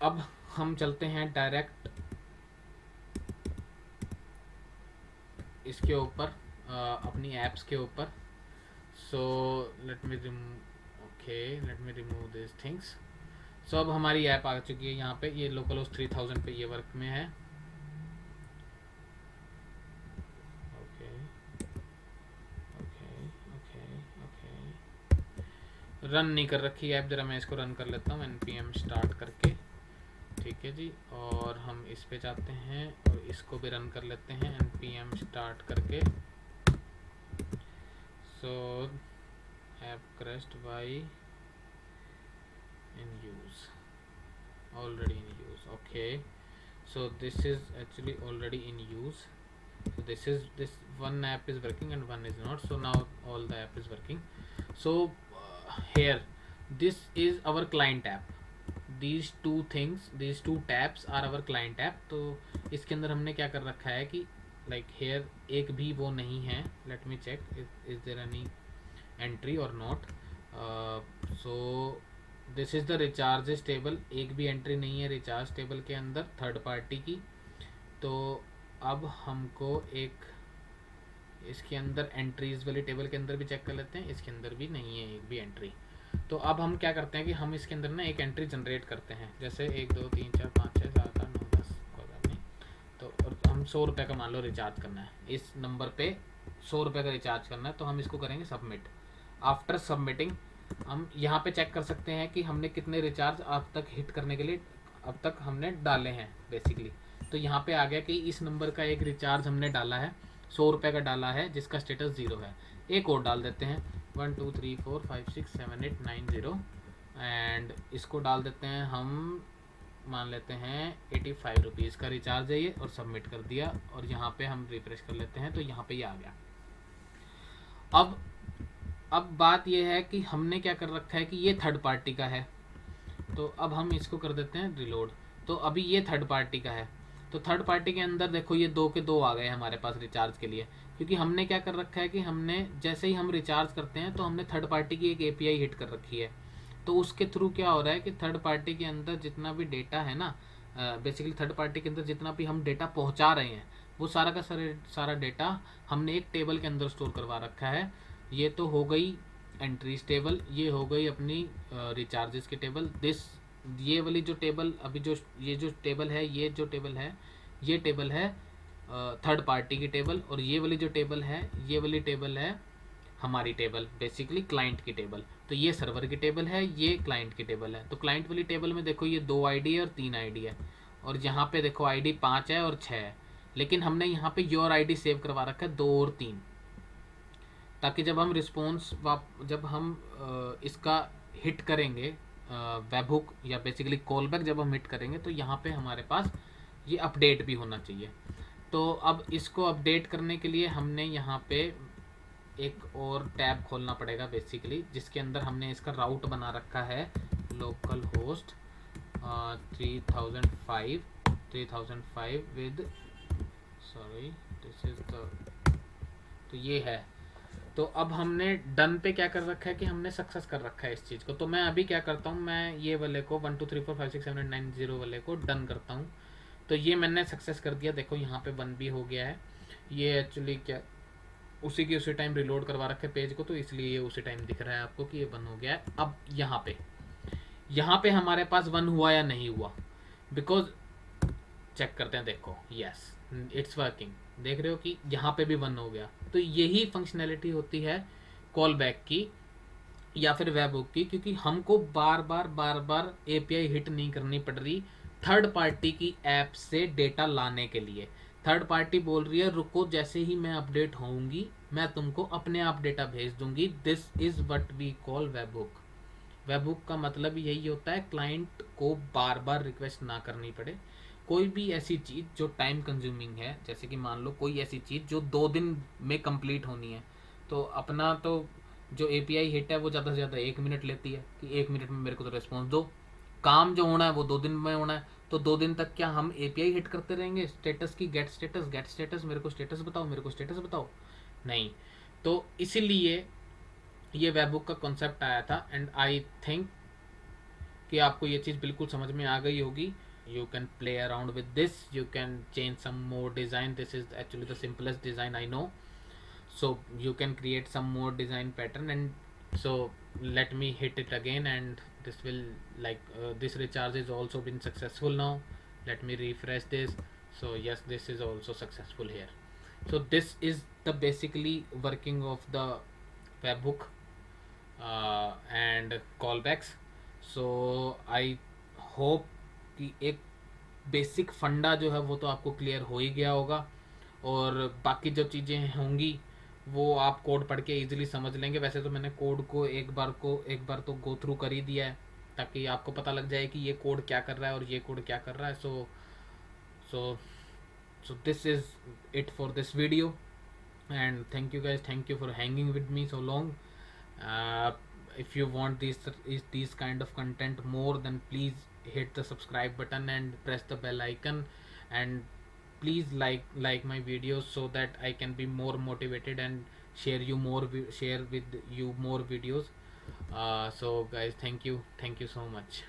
अब हम चलते हैं डायरेक्ट इसके ऊपर, अपनी एप्स के ऊपर। So let me remove, okay let me remove this things. अब हमारी ऐप आ चुकी है यहाँ पे, ये लोकल होस्ट 3000 पे ये वर्क में है। Okay okay okay okay, run नहीं कर रखी ऐप, ज़रा मैं इसको रन कर लेता हूँ npm स्टार्ट करके। ठीक है जी, और हम इस पे जाते हैं और इसको भी रन कर लेते हैं npm स्टार्ट करके। So app crashed by in use, already in use, okay. So this is actually already in use. So this one app is working and one is not, so now all the app is working. So here this is our client app, these two things, these two tabs are our client app। तो इसके अंदर हमने क्या कर रखा है कि like here एक भी वो नहीं है, let me check is there any entry or not। so this is the recharges table, एक भी एंट्री नहीं है रिचार्ज टेबल के अंदर थर्ड पार्टी की। तो अब हमको एक इसके अंदर एंट्रीज वाली टेबल के अंदर भी चेक कर लेते हैं, इसके अंदर भी नहीं है एक भी एंट्री। तो अब हम क्या करते हैं कि हम इसके अंदर ना एक एंट्री जनरेट करते हैं, जैसे 1 2 3 4 5 6 7 8 9 10 होगा नहीं। तो और हम 100 रुपये का मान लो रिचार्ज करना है, इस नंबर पे 100 रुपये का रिचार्ज करना है, तो हम इसको करेंगे सबमिट। आफ्टर सबमिटिंग हम यहाँ पे चेक कर सकते हैं कि हमने कितने रिचार्ज अब तक हिट करने के लिए अब तक हमने डाले हैं बेसिकली। तो यहाँ पे आ गया कि इस नंबर का एक रिचार्ज हमने डाला है, 100 रुपये का डाला है, जिसका स्टेटस 0 है। एक और डाल देते हैं 1 2 3 4 5 6 7 8 9 0, एंड इसको डाल देते हैं हम, मान लेते हैं 85 रुपीज़ का रिचार्ज है ये, और सबमिट कर दिया। और यहाँ पे हम रिफ्रेश कर लेते हैं तो यहाँ पे ये आ गया। अब बात यह है कि हमने क्या कर रखा है कि ये थर्ड पार्टी का है, तो अब हम इसको कर देते हैं रिलोड। तो अभी ये थर्ड पार्टी का है, तो थर्ड पार्टी के अंदर देखो ये 2 के 2 आ गए हमारे पास रिचार्ज के लिए, क्योंकि हमने क्या कर रखा है कि हमने जैसे ही हम रिचार्ज करते हैं तो हमने थर्ड पार्टी की एक एपीआई हिट कर रखी है। तो उसके थ्रू क्या हो रहा है कि थर्ड पार्टी के अंदर जितना भी डेटा है ना, बेसिकली थर्ड पार्टी के अंदर जितना भी हम डेटा पहुंचा रहे हैं, वो सारा का सारा डेटा हमने एक टेबल के अंदर स्टोर करवा रखा है। ये तो हो गई एंट्रीज टेबल, ये हो गई अपनी रिचार्जेस की टेबल। ये वाली जो टेबल अभी जो ये जो टेबल है, ये जो टेबल है, ये टेबल है थर्ड पार्टी की टेबल, और ये वाली जो टेबल है, ये वाली टेबल है हमारी टेबल, बेसिकली क्लाइंट की टेबल। तो ये सर्वर की टेबल है, ये क्लाइंट की टेबल है। तो क्लाइंट वाली टेबल में देखो ये 2 आईडी है और 3 आईडी है, और यहाँ पे देखो आईडी 5 है और 6 है, लेकिन हमने यहाँ पे योर आईडी सेव करवा रखा है 2 और 3, ताकि जब हम रिस्पॉन्स जब हम इसका हिट करेंगे वेबहुक या बेसिकली कॉलबैक जब हम हिट करेंगे, तो यहाँ पे हमारे पास ये अपडेट भी होना चाहिए। तो अब इसको अपडेट करने के लिए हमने यहाँ पे एक और टैब खोलना पड़ेगा बेसिकली, जिसके अंदर हमने इसका राउट बना रखा है local host 3005 with, sorry this is the, तो ये है। तो अब हमने डन पे क्या कर रखा है कि हमने सक्सेस कर रखा है इस चीज़ को। तो मैं अभी क्या करता हूँ, मैं ये वाले को 1 2 3 4 5 6 7 8 9 0 वाले को डन करता हूँ। तो ये मैंने सक्सेस कर दिया, देखो यहाँ पे 1 भी हो गया है। ये एक्चुअली क्या उसी की उसी टाइम रिलोड करवा रखे पेज को, तो इसलिए ये उसी टाइम दिख रहा है आपको कि ये 1 हो गया है। अब यहाँ पे हमारे पास 1 हुआ या नहीं हुआ, बिकॉज चेक करते हैं, देखो यस इट्स वर्किंग, देख रहे हो कि यहाँ पे भी 1 हो गया। तो यही फंक्शनैलिटी होती है कॉल बैक की या फिर वेबहुक की, क्योंकि हमको बार बार एपीआई हिट नहीं करनी पड़ रही थर्ड पार्टी की ऐप से डेटा लाने के लिए। थर्ड पार्टी बोल रही है रुको, जैसे ही मैं अपडेट होऊंगी मैं तुमको अपने आप डेटा भेज दूंगी। This is what we call webhook. Webhook का मतलब यही होता है क्लाइंट को बार बार रिक्वेस्ट ना करनी पड़े। कोई भी ऐसी चीज़ जो टाइम कंज्यूमिंग है, जैसे कि मान लो कोई ऐसी चीज़ जो 2 दिन में कंप्लीट होनी है, तो अपना तो जो एपीआई हिट है वो ज़्यादा से ज़्यादा 1 मिनट लेती है कि 1 मिनट में मेरे को तो रिस्पॉन्स दो। काम जो होना है वो 2 दिन में होना है, तो 2 दिन तक क्या हम एपीआई हिट करते रहेंगे स्टेटस की, गेट स्टेटस, मेरे को स्टेटस बताओ, मेरे को स्टेटस बताओ, नहीं। तो इसीलिए ये वेबहुक का कॉन्सेप्ट आया था, एंड आई थिंक कि आपको ये चीज़ बिल्कुल समझ में आ गई होगी. You can play around with this, you can change some more design. This is actually the simplest design I know, so you can create some more design pattern. And so let me hit it again, and this will, like, this recharge is also been successful now. Let me refresh this. So yes, this is also successful here. So this is the basically working of the webhook and callbacks. So I hope कि एक basic फंडा जो है वो तो आपको clear हो ही गया होगा, और बाकी जो चीज़ें होंगी वो आप कोड पढ़ के इजीली समझ लेंगे. वैसे तो मैंने कोड को एक बार तो गो थ्रू कर ही दिया है, ताकि आपको पता लग जाए कि ये कोड क्या कर रहा है और ये कोड क्या कर रहा है. सो so this is it for this video, and thank you guys, thank you for hanging with me so long. uh, if you want these kind of content more, then please hit the subscribe button and press the bell icon, and please like my videos so that I can be more motivated and share with you more videos. So guys, thank you so much.